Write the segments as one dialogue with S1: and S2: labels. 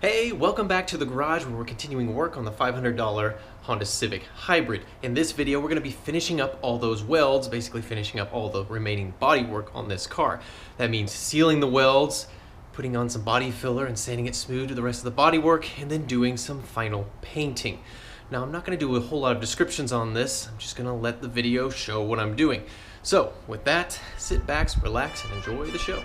S1: Hey, welcome back to the garage where we're continuing work on the $500 Honda Civic Hybrid. In this video, we're going to be finishing up all those welds, basically finishing up all the remaining bodywork on this car. That means sealing the welds, putting on some body filler and sanding it smooth to the rest of the bodywork, and then doing some final painting. Now, I'm not going to do a whole lot of descriptions on this. I'm just going to let the video show what I'm doing. So, with that, sit back, relax, and enjoy the show.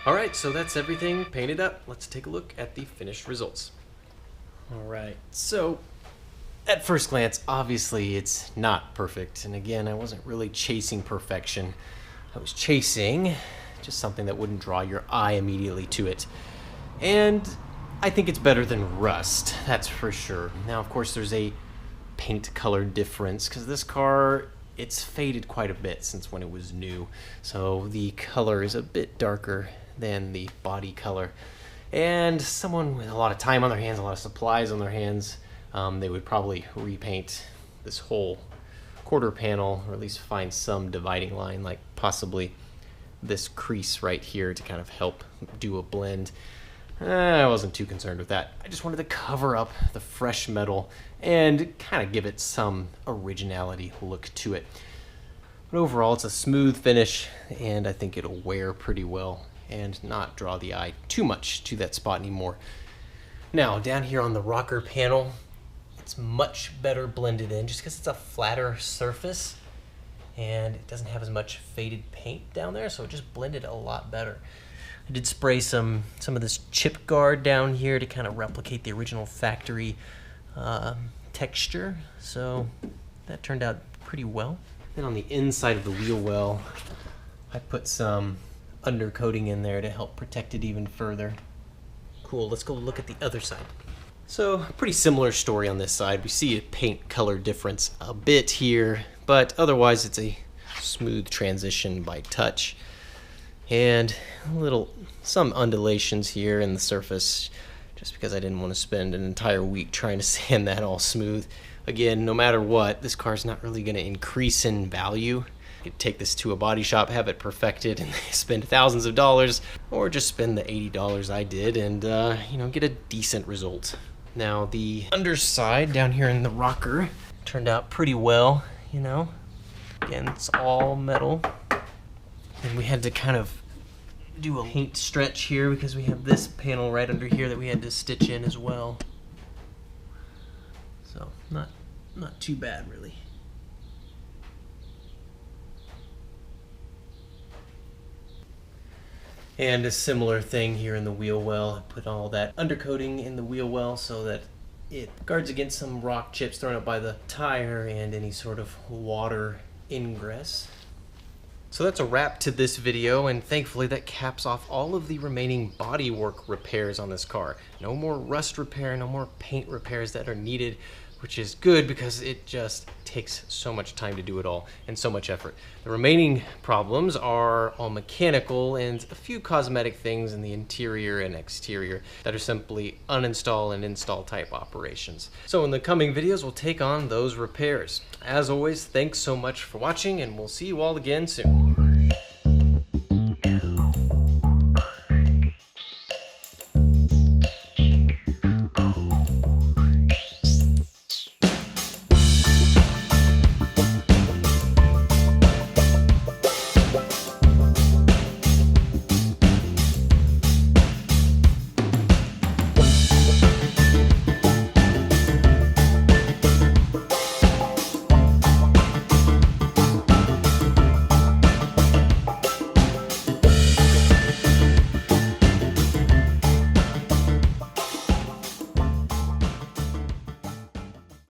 S1: All right, so that's everything painted up. Let's take a look at the finished results. All right, so at first glance, obviously it's not perfect. And again, I wasn't really chasing perfection. I was chasing just something that wouldn't draw your eye immediately to it. And I think it's better than rust, that's for sure. Now, of course, there's a paint color difference because this car, it's faded quite a bit since when it was new. So the color is a bit darker than the body color. And someone with a lot of time on their hands, a lot of supplies on their hands, they would probably repaint this whole quarter panel, or at least find some dividing line, like possibly this crease right here to kind of help do a blend. I wasn't too concerned with that. I just wanted to cover up the fresh metal and kind of give it some originality look to it. But overall, it's a smooth finish, and I think it'll wear pretty well and not draw the eye too much to that spot anymore. Now, down here on the rocker panel, it's much better blended in just because it's a flatter surface and it doesn't have as much faded paint down there, so it just blended a lot better. I did spray some of this chip guard down here to kind of replicate the original factory texture, so that turned out pretty well. Then on the inside of the wheel well, I put some undercoating in there to help protect it even further. Cool, let's go look at the other side. So, pretty similar story on this side. We see a paint color difference a bit here, but otherwise it's a smooth transition by touch. And some undulations here in the surface, just because I didn't want to spend an entire week trying to sand that all smooth. Again, no matter what, this car's not really going to increase in value. You could take this to a body shop, have it perfected, and spend thousands of dollars, or just spend the $80 I did and get a decent result. Now, the underside down here in the rocker turned out pretty well, Again, it's all metal. And we had to kind of do a paint stretch here because we have this panel right under here that we had to stitch in as well. So, not too bad, really. And a similar thing here in the wheel well. I put all that undercoating in the wheel well so that it guards against some rock chips thrown up by the tire and any sort of water ingress. So that's a wrap to this video, and thankfully that caps off all of the remaining bodywork repairs on this car. No more rust repair, no more paint repairs that are needed, which is good because it just takes so much time to do it all and so much effort. The remaining problems are all mechanical and a few cosmetic things in the interior and exterior that are simply uninstall and install type operations. So in the coming videos, we'll take on those repairs. As always, thanks so much for watching, and we'll see you all again soon.